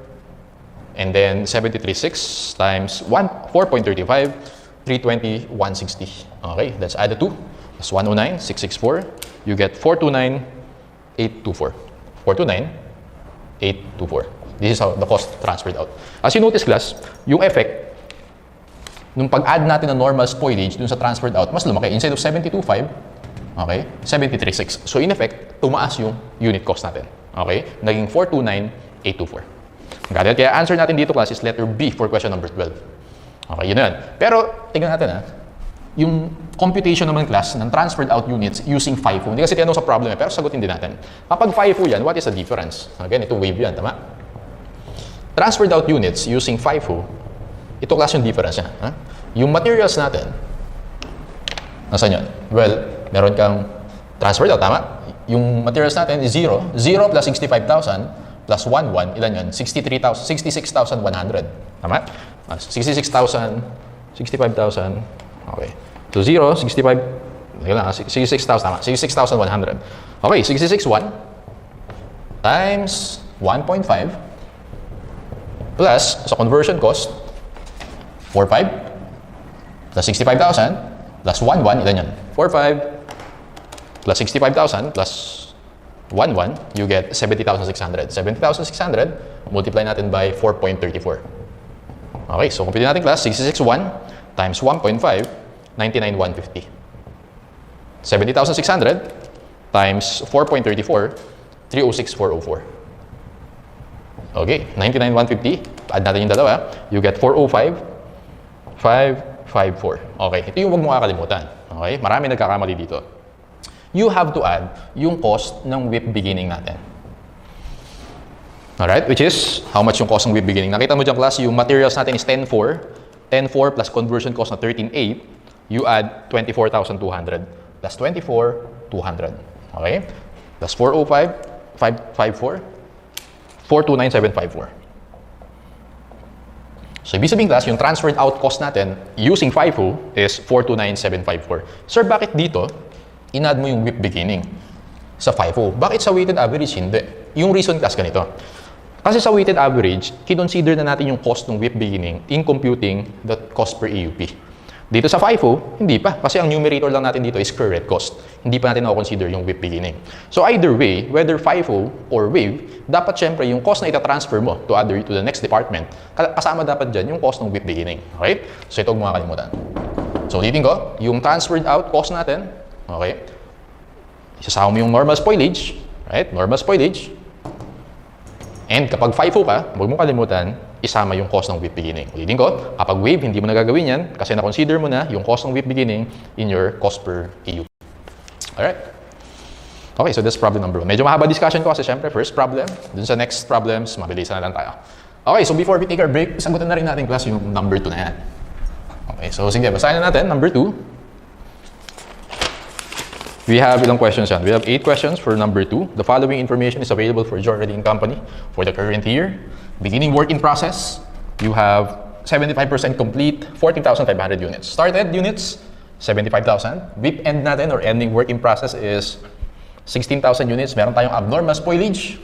And then 73.6 times 4.35, 320,160. Okay, let's add the two. That's 109,664. You get 429,824. 429,824. This is how the cost transferred out. As you notice, class, yung effect, nung pag-add natin ng normal spoilage dun sa transferred out, mas lumaki. Instead of 72.5, okay, 73.6. So in effect, tumaas yung unit cost natin. Okay, naging 429,824. Got it? Kaya answer natin dito, class, is letter B for question number 12. Okay, yun na yan. Pero, tingnan natin yung computation naman, class, ng transferred out units using FIFO. Hindi kasi tinanong sa problem pero sagutin din natin. Kapag FIFO yan, what is the difference? Again, ito wave yan, tama? Transferred out units using FIFO, ito, class, yung difference niya. Yung materials natin, nasaan yan? Well, meron kang transferred out, tama? Yung materials natin is 0. 0 plus 65,000 plus 1,1, ilan yun? 66,100. Tama? 66,000, 65,000. Okay. So 0, 65, 66,000, tama. 66,100. Okay, 66,1 times 1.5 plus sa conversion cost, 4,500 plus 65,000 plus 11, ilan yan? 4,500 plus 65,000 plus 11, you get 70,600. 70,600, multiply natin by 4.34. Okay, so compute natin class, 66,1 times 1.5, 99,150. 70,600 times 4.34, 306,404. Okay, 99,150. Add natin yung dalawa. You get 405,554. Okay, ito yung huwag mo kakalimutan. Okay, marami nagkakamali dito. You have to add yung cost ng WIP beginning natin. Alright, which is how much yung cost ng WIP beginning. Nakita mo dyan class, yung materials natin is 10,400. 10,400 plus conversion cost na 13,800. You add 24,200 plus 24,200. Okay? Plus 405,554. 429,754. So, ibig sabihin class, yung transferred out cost natin using FIFO is 429,754. Sir, bakit dito in-add mo yung WIP beginning sa FIFO? Bakit sa weighted average hindi? Yung reason class ganito. Kasi sa weighted average, kinonsider na natin yung cost ng WIP beginning in computing the cost per AUP. Dito sa FIFO, hindi pa. Kasi ang numerator lang natin dito is current cost. Hindi pa natin na-consider yung WIP beginning. So either way, whether FIFO or WAVE, dapat syempre yung cost na itatransfer mo to the next department, kasama dapat dyan yung cost ng WIP beginning. Okay? So ito huwag mga kalimutan. So ulitin ko, yung transferred out cost natin, okay, isasama mo yung normal spoilage, right? Normal spoilage. And kapag FIFO ka, huwag mo kalimutan, isama yung cost ng WIP beginning. Ulitin ko, kapag WAVE, hindi mo na gagawin yan kasi na-consider mo na yung cost ng WIP beginning in your cost per AUP. Alright? Okay, so that's problem number 1. Medyo mahaba discussion ko kasi syempre, first problem. Dun sa next problems, mabilisan na lang tayo. Okay, so before we take our break, sagutan na rin natin class yung number 2 na yan. Okay, so sige, basahin na natin. Number 2. We have ilang questions yan? We have 8 questions for number 2. The following information is available for Jordan Company for the current year. Beginning work in process, you have 75% complete, 14,500 units. Started units, 75,000. WIP end natin or ending work in process is 16,000 units. Meron tayong abnormal spoilage.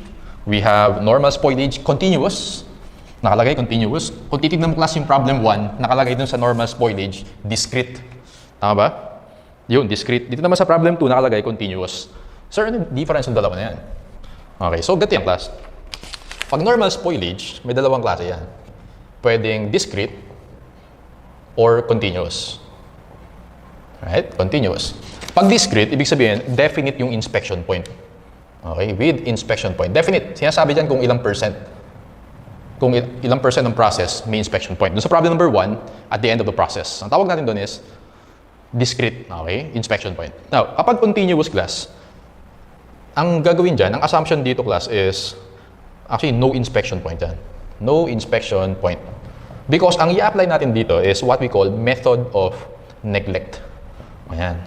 We have normal spoilage continuous. Nakalagay continuous. Kung titignan mo class yung problem 1, nakalagay dun sa normal spoilage, discrete. Tama ba? Yun, discrete. Dito naman sa problem 2, nakalagay continuous. Sir, ano yung difference ng dalawa na yan? Okay, so ganito yung class. Pag normal spoilage, may dalawang klase yan. Pwedeng discrete or continuous. Right? Continuous. Pag discrete, ibig sabihin, definite yung inspection point. Okay? With inspection point. Definite. Sinasabi dyan kung ilang percent. Kung ilang percent ng process may inspection point. Doon sa problem number 1, at the end of the process. Ang tawag natin doon is discrete. Okay? Inspection point. Now, kapag continuous class, ang gagawin dyan, ang assumption dito class is actually, no inspection point yan. No inspection point. Because ang i-apply natin dito is what we call method of neglect. Ayan.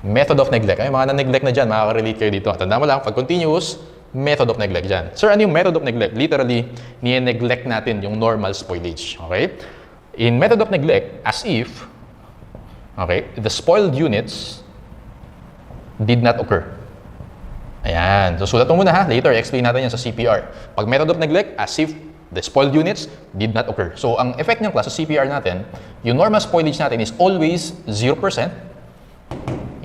Method of neglect. Ay, mga na-neglect na dyan, makaka-relate kayo dito. Tanda mo lang, pag continuous, method of neglect dyan. Sir, ano yung method of neglect? Literally, ni-neglect natin yung normal spoilage. Okay? In method of neglect, as if, okay, the spoiled units did not occur. Ayan. So, sulat mo muna ha. Later, explain natin yan sa CPR. Pag method of neglect, as if the spoiled units did not occur. So, ang effect ng class sa CPR natin, yung normal spoilage natin is always 0%.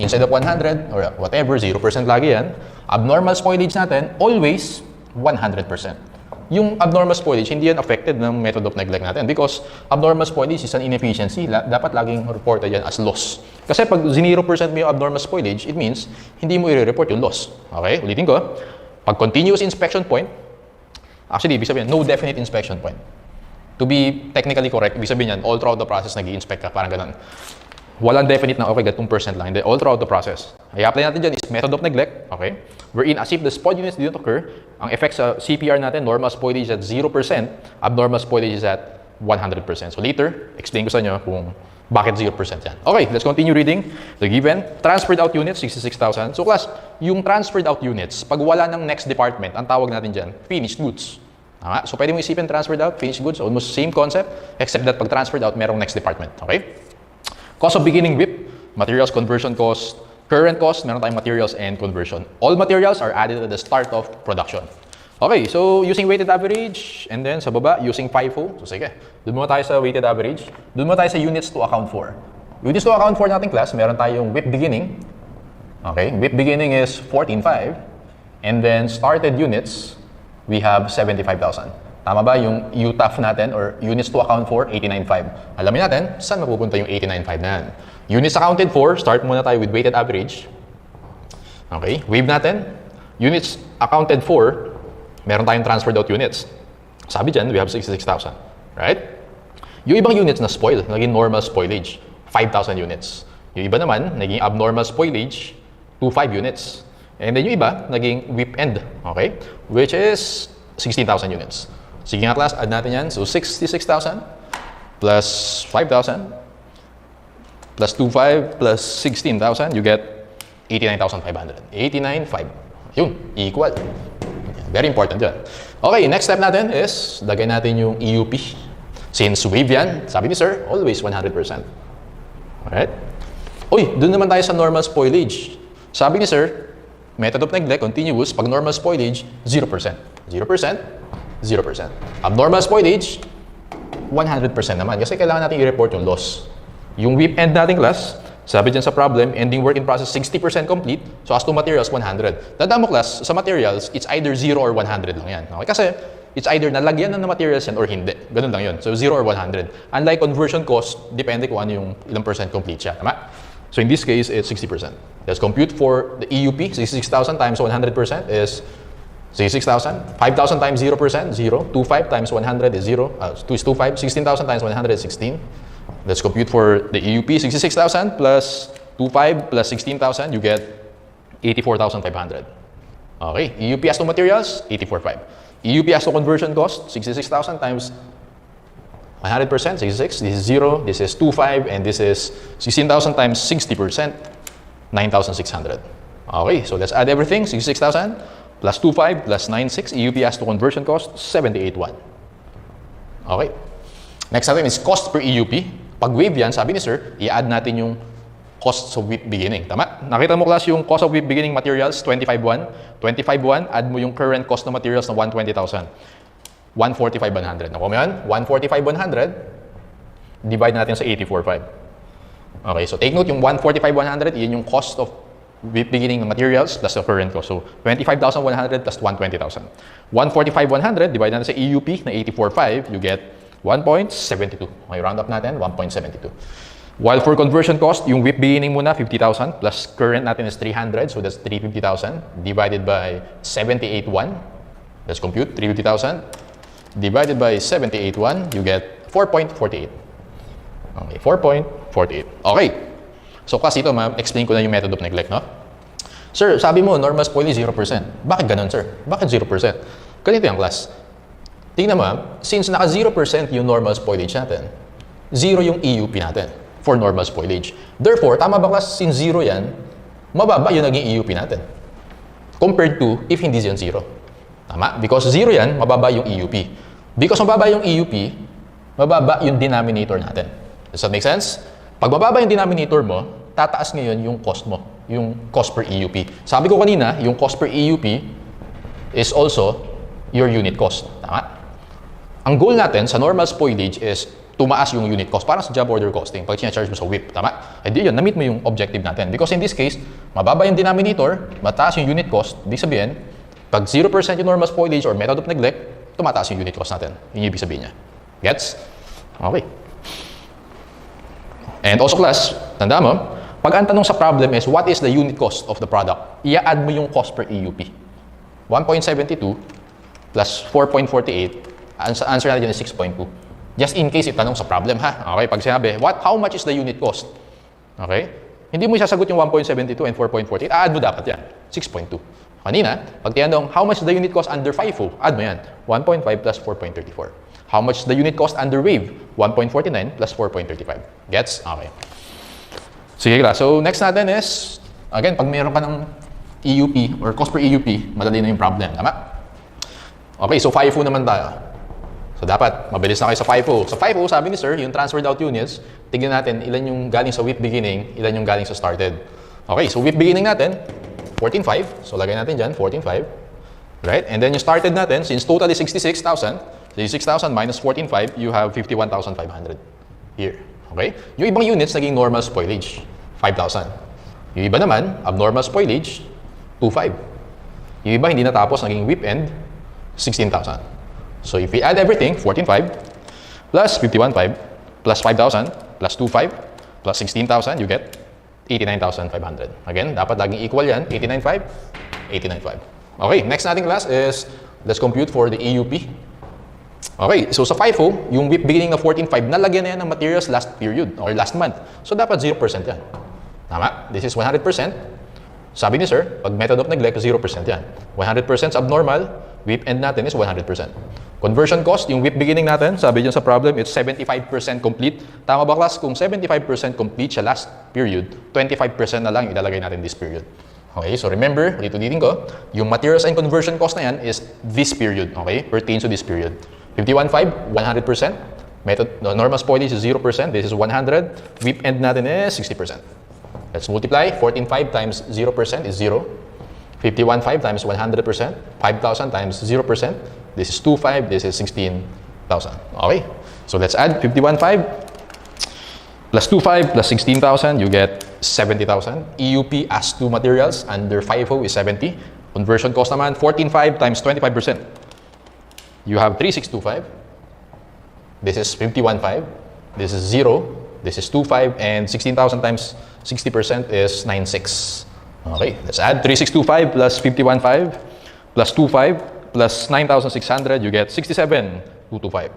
Instead of 100 or whatever, 0% lagi yan. Abnormal spoilage natin, always 100%. Yung abnormal spoilage, hindi yan affected ng method of neglect natin because abnormal spoilage is an inefficiency. Dapat laging reported yan as loss. Kasi pag 0% mo yung abnormal spoilage, it means hindi mo i-report yung loss. Okay? Ulitin ko. Pag continuous inspection point, actually, ibig sabihin, no definite inspection point. To be technically correct, ibig sabihin yan, all throughout the process nag-i-inspect ka, parang ganun. Walang definite na, okay, gatong percent lang. Hindi, all throughout the process. I-apply natin dyan is method of neglect, okay? Wherein, as if the spoiled units didn't occur, ang effect sa CPR natin, normal spoilage is at 0%, abnormal spoilage is at 100%. So later, explain ko sa inyo kung bakit 0% yan. Okay, let's continue reading. The given, transferred out units, 66,000. So class, yung transferred out units, pag wala ng next department, ang tawag natin dyan, finished goods. Tama? So pwede mo isipin transferred out, finished goods, almost same concept, except that pag transferred out, merong next department. Okay? Cost of beginning WIP, materials conversion cost, current cost, meron tayong materials and conversion. All materials are added at the start of production. Okay, so using weighted average, and then sa baba, using FIFO. So sige, doon muna tayo sa weighted average. Doon muna tayo sa units to account for. Units to account for nating class, meron tayong WIP beginning. Okay, WIP beginning is 14.5. And then started units, we have 75,000. Tama ba yung UTAF natin or units to account for, 89.5. Alamin natin, saan mapupunta yung 89.5 na yan? Units accounted for, start muna tayo with weighted average. Okay, wave natin. Units accounted for, meron tayong transferred out units. Sabi dyan, we have 66,000. Right? Yung ibang units na spoil, naging normal spoilage, 5,000 units. Yung iba naman, naging abnormal spoilage, 25 units. And then yung iba, naging WIP end, okay? Which is 16,000 units. Sige nga class, add natin yan. So 66,000 plus 5,000 plus 25 plus 16,000, you get 89,500. 89,500. Yun, equal. Very important yan. Okay, next step natin is, lagay natin yung EUP. Since wave yan, sabi ni sir, always 100%. Alright? Uy, dun naman tayo sa normal spoilage. Sabi ni sir, method of neglect, continuous, pag normal spoilage, 0%. 0%, 0%. Abnormal spoilage, 100% naman. Kasi kailangan natin i-report yung loss. Yung WIP end nating class, sabi dyan sa problem, ending work in process 60% complete. So as to materials, 100. Tandaan mo class, sa materials, it's either 0 or 100 lang yan. Okay? Kasi it's either nalagyan na ng materials yan or hindi. Ganun lang yun. So 0 or 100. Unlike conversion cost, depende kung ano yung ilang percent complete siya. Tama? So in this case, it's 60%. Let's compute for the EUP. 66,000 times 100% is 66,000. 5,000 times 0%, 0. 25 times 100 is 0. 2 is 25. 16,000 times 100 is 16. Let's compute for the EUP. 66,000 plus 25 plus 16,000, you get 84,500. Okay. EUP as to materials, 84,500. EUP as to conversion cost, 66,000 times 100%, 66. This is 0. This is 25. And this is 16,000 times 60%, 9,600. Okay. So let's add everything. 66,000 plus 25 plus 96. EUP as to conversion cost, 78,100. Okay. Next natin is cost per EUP. Pag wave yan, sabi ni sir, i-add natin yung cost of WIP beginning. Tama? Nakita mo class yung cost of WIP beginning materials, 25,100. 25,100, add mo yung current cost ng materials na 120,000. 145,100. Nakuha mo yan? 145,100, divide natin sa 84,500. Okay, so take note, yung 145,100, yun yung cost of WIP beginning ng materials plus the current cost. So 25,100 plus 120,000. 145,100, divide natin sa EUP na 84,500, you get 1.72. Okay, round up natin, 1.72. While for conversion cost, yung WIP beginning muna, 50,000 plus current natin is 300. So that's 350,000 divided by 78,100. Let's compute, 350,000 divided by 78,100, you get 4.48. Okay, 4.48. Okay. So kasi ito, ma'am, explain ko na yung method of neglect, no? Sir, sabi mo, normal spoilage 0%. Bakit ganun, sir? Bakit 0%? Ganito yung class. Tingnan mo, since naka 0% yung normal spoilage natin, 0 yung EUP natin for normal spoilage. Therefore, tama ba class, since 0 yan, mababa yung naging EUP natin. Compared to if hindi yan 0. Tama? Because 0 yan, mababa yung EUP. Because mababa yung EUP, mababa yung denominator natin. Does that make sense? Pag mababa yung denominator mo, tataas ngayon yung cost mo, yung cost per EUP. Sabi ko kanina, yung cost per EUP is also your unit cost. Tama? Ang goal natin sa normal spoilage is tumaas yung unit cost. Parang sa job order costing, pag charge mo sa WIP. Tama? Eh di yun, na-meet mo yung objective natin. Because in this case, mababa yung denominator, mataas yung unit cost. Di sabihin, pag 0% yung normal spoilage or method of neglect, tumataas yung unit cost natin. Yun yung ibig sabihin niya. Gets? Okay. And also class, tanda mo, pag ang tanong sa problem is, what is the unit cost of the product? I-add mo yung cost per EUP. 1.72 plus 4.48, answer natin is 6.2. Just in case itanong sa problem, ha? Okay, pag sinabi, how much is the unit cost? Okay? Hindi mo isasagot yung 1.72 and 4.48, add mo dapat yan, 6.2. Kanina, pag tinanong, how much is the unit cost under FIFO? Add mo yan, 1.5 plus 4.34. How much is the unit cost under WAVE? 1.49 plus 4.35. Gets? Okay. Sige class. So next natin is, again, pag mayroon ka ng EUP or cost per EUP, madali na yung problem. Tama? Okay, so FIFO naman tayo. So dapat, mabilis na kayo sa FIFO. Sa FIFO, sabi ni sir, yung transferred out units, tignan natin ilan yung galing sa WIP beginning, ilan yung galing sa started. Okay, so WIP beginning natin, 14.5. So lagay natin dyan, 14.5. Right? And then yung started natin, since total is 66,000, 66,000 minus 14,500, you have 51,500 here. Okay? Yung ibang units, naging normal spoilage, 5,000. Yung iba naman, abnormal spoilage, 2,500. Yung iba, hindi natapos, naging whip end, 16,000. So if we add everything, 14,500 plus 51,500 plus 5,000 plus 2,500 plus 16,000, you get 89,500. Again, dapat laging equal yan, 89,500, 89,500. Okay, next nating class is, let's compute for the EUP. Okay, so sa FIFO, yung WIP beginning na 14,500, nalagyan na yan ng materials last period or last month. So dapat 0% yan. Tama? This is 100%. Sabi ni sir, pag method of neglect, 0% yan. 100% abnormal, WIP end natin is 100%. Conversion cost, yung WIP beginning natin, sabi dyan sa problem, it's 75% complete. Tama ba class? Kung 75% complete sa last period, 25% na lang ilalagay natin this period. Okay, so remember, ulit-ulitin ko, yung materials and conversion cost na yan is this period, okay? Pertains to this period. 51,500, 100%. Method, no, normal spoilage is 0%. This is 100. WIP end natin is 60%. Let's multiply. 14,500 times 0% is 0. 51,500 times 100%. 5,000 times 0%. This is 2,500. This is 16,000. Okay, so let's add 51,500 plus 2,500 plus 16,000. You get 70,000. EUP as to materials under FIFO is 70. Conversion cost naman, 14,500 times 25%. You have 3,625. This is 51,500. This is 0. This is 2,500. And 16,000 times 60% is 9,600. Okay, let's add 3,625 plus 51,500 plus 2,500 plus 9,600. You get 67,225.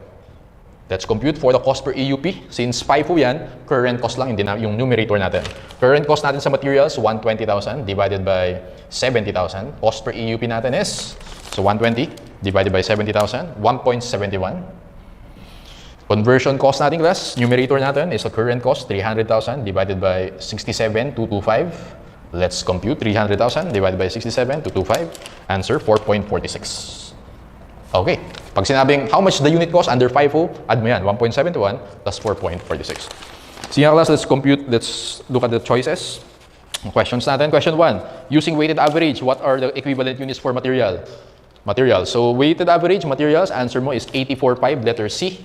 Let's compute for the cost per EUP. Since FIFO yan, current cost lang yung numerator natin. Current cost natin sa materials, 120,000 divided by 70,000. Cost per EUP natin is, so 120 divided by 70,000, 1.71. Conversion cost natin class, numerator natin is the current cost, 300,000 divided by 67,225. Let's compute 300,000 divided by 67,225. Answer, 4.46. Okay. Pag sinabing, how much the unit cost under FIFO, add mo yan, 1.71 plus 4.46. So yung class, let's compute, let's look at the choices. Questions natin. Question 1. Using weighted average, what are the equivalent units for material? So weighted average materials, answer mo is 84.5, letter C.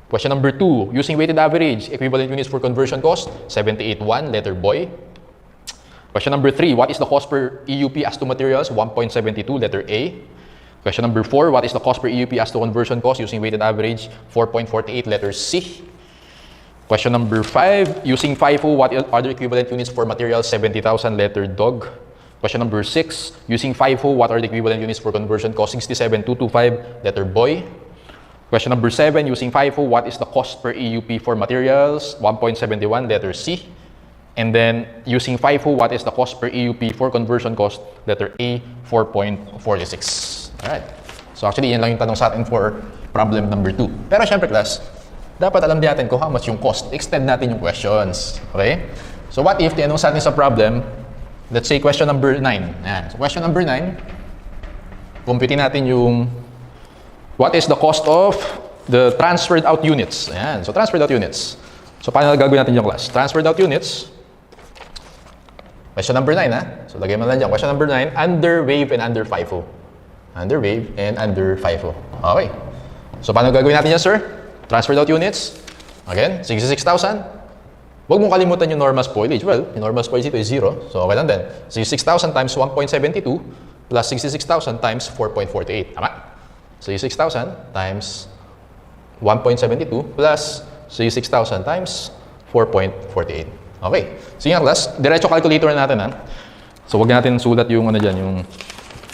Question number 2. Using weighted average, equivalent units for conversion cost, 78.1, letter boy. Question number 3. What is the cost per EUP as to materials? 1.72, letter A. Question number 4, what is the cost per EUP as to conversion cost using weighted average? 4.48, letter C. Question number 5, using FIFO, what are the equivalent units for materials? 70,000, letter dog. Question number 6, using FIFO, what are the equivalent units for conversion cost? 67,225, letter boy. Question number 7, using FIFO, what is the cost per EUP for materials? 1.71, letter C. And then, using FIFO, what is the cost per EUP for conversion cost? Letter A, 4.46. Alright. So actually, yan lang yung tanong sa atin for problem number 2. Pero syempre class, dapat alam din natin kung how much yung cost. Extend natin yung questions. Okay? So what if, tinanong sa atin sa problem, let's say question number 9. Ayan. So question number 9, computin natin yung what is the cost of the transferred out units. Ayan. So transferred out units. So paano gagawin natin yung class? Transferred out units. Question number 9 ha. So lagay mo lang dyan. Question number 9, under wave and under FIFO. Under wave and under FIFO. Okay. So paano gagawin natin yan, sir? Transferred out units. Again, 66,000. Huwag mong kalimutan yung normal spoilage. Well, yung normal spoilage dito is 0. So okay lang din. 66,000 times 1.72 plus 66,000 times 4.48. Tama? 66,000 times 1.72 plus 66,000 times 4.48. Okay. So yung class, diretso calculator natin ha. So wag natin sulat yung ano dyan,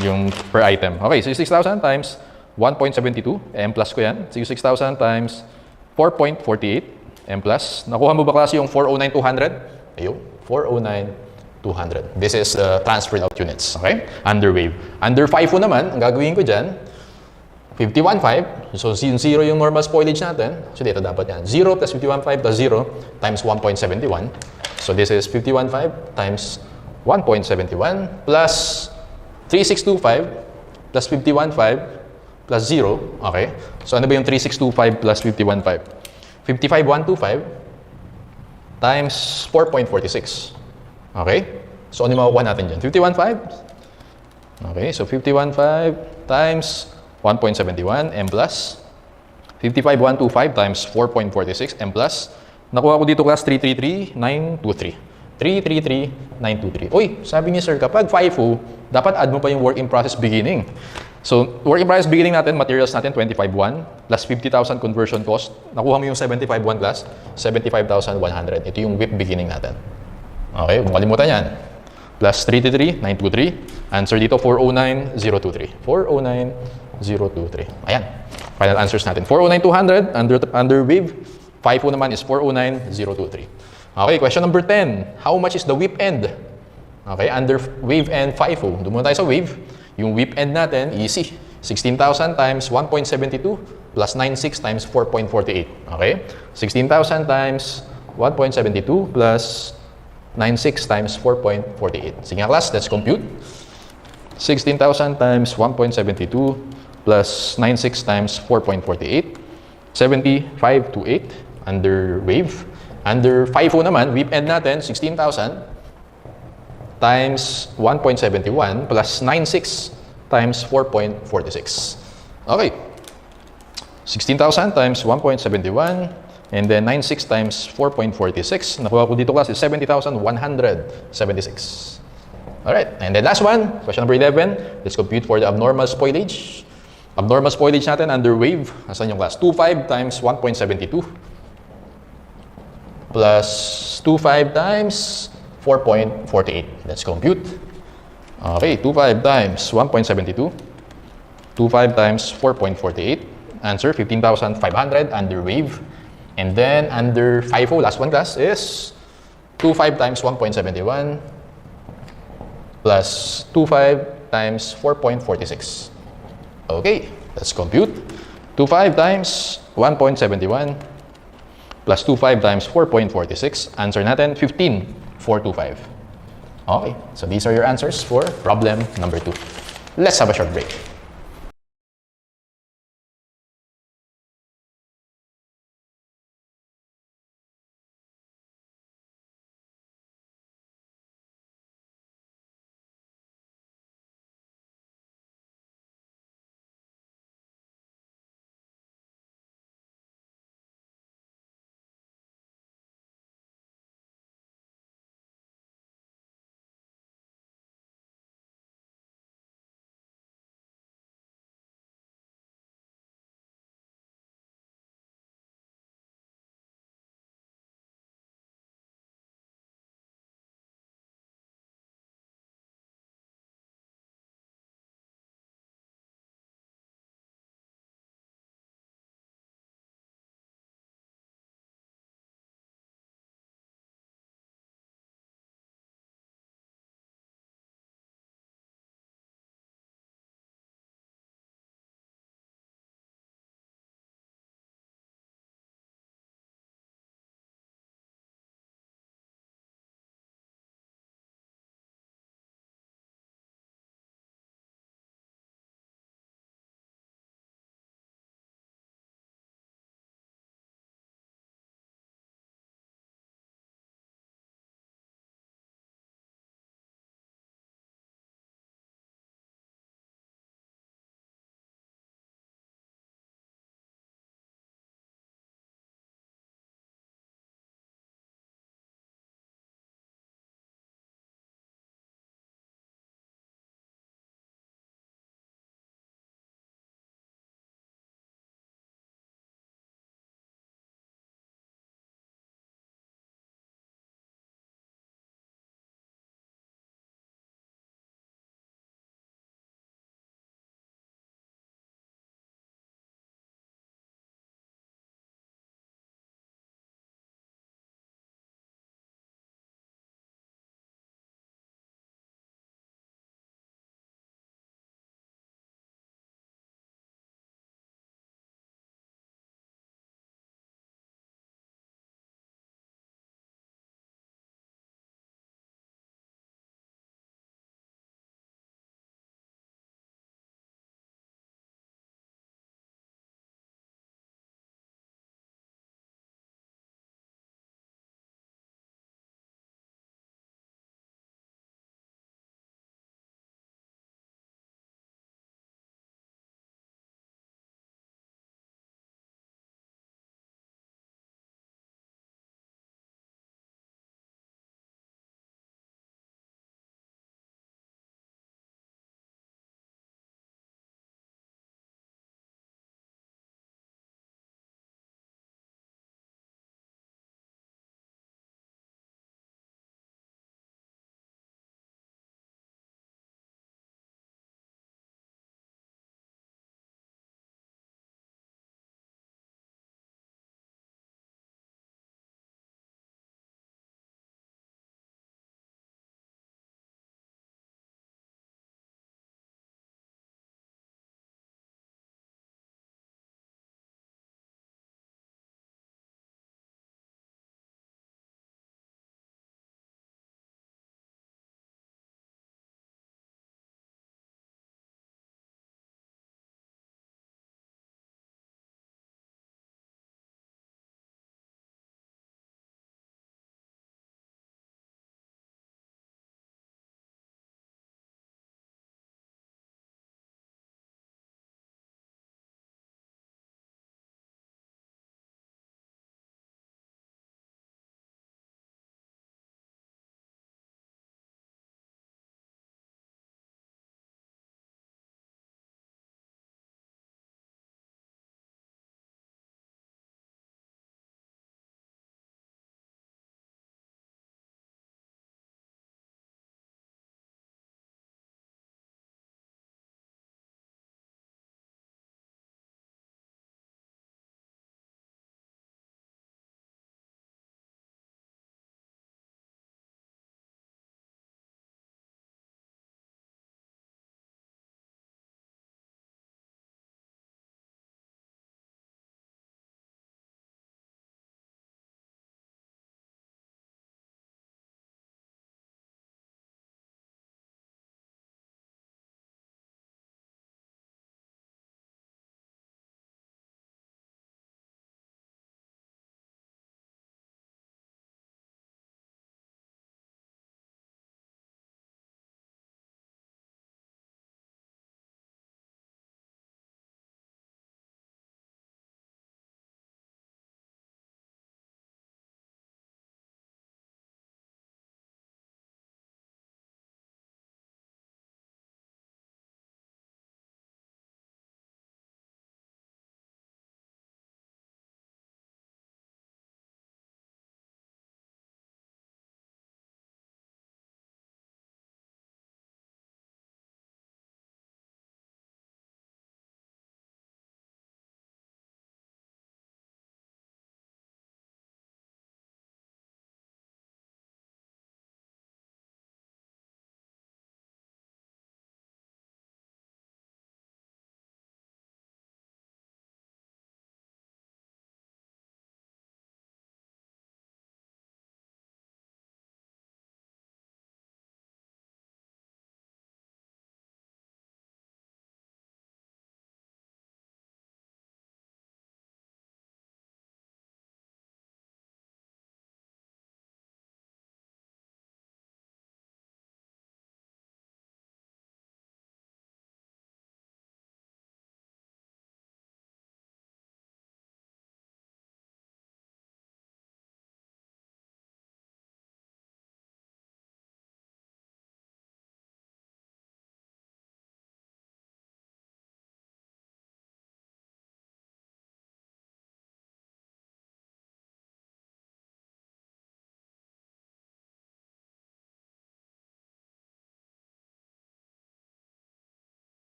yung per item. Okay, 66,000 times 1.72, M plus ko yan. 66,000 times 4.48, M plus. Nakuha mo ba klase yung 409,200? Ayun, 409,200. This is transferred out units, okay? Under wave. Under FIFO naman, ang gagawin ko dyan, 51.5. So, 0 yung normal spoilage natin. So, dito dapat yan. 0 plus 51.5 plus 0 times 1.71. So, this is 51.5 times 1.71 plus 3,625 plus 51.5 plus 0. Okay. So, ano ba yung 3,625 plus 51.5? 55,125 times 4.46. Okay. So, ano yung makukuha natin dyan? 51.5 Okay, so 51.5 times 1.71 m plus 55.125 times 4.46 m plus. Nakuha ko dito class 333.923. 333.923. Uy, sabi ni sir, kapag FIFO, dapat add mo pa yung work in process beginning. So, work in process beginning natin, materials natin 25.1 plus 50,000 conversion cost. Nakuha mo yung 75.1 plus 75,100. Ito yung WIP beginning natin. Okay, kung kalimutan yan. Plus 333.923. Answer dito 409.023. 409.023. Ayan. Final answers natin. 409.200 under wave. FIFO naman is 409.023. Okay, question number 10. How much is the WIP end? Okay, under wave and FIFO. Doon muna tayo sa wave. Yung WIP end natin, easy. 16,000 times 1.72 plus 96 times 4.48. Okay? 16,000 times 1.72 plus 96 times 4.48. Sige nga class, let's compute. 16,000 times 1.72 plus 96 times 4.48. 7528 under wave. Under FIFO naman, WIP end natin, 16,000 times 1.71 plus 96 times 4.46. Okay. 16,000 times 1.71 and then 96 times 4.46. Nakuha ko dito class is 70,176. Alright, and then last one, question number 11. Let's compute for the abnormal spoilage. Abnormal spoilage natin under wave. Asan yung class? 25 times 1.72 plus 25 times 4.48. Let's compute. Okay, 25 times 1.72. 25 times 4.48. Answer, 15,500 under wave. And then under FIFO, last one class, is 25 times 1.71 plus 25 times 4.46. Okay, let's compute. 25 times 1.71 plus 25 times 4.46. Answer natin, 15,425. Okay, so these are your answers for problem number 2. Let's have a short break.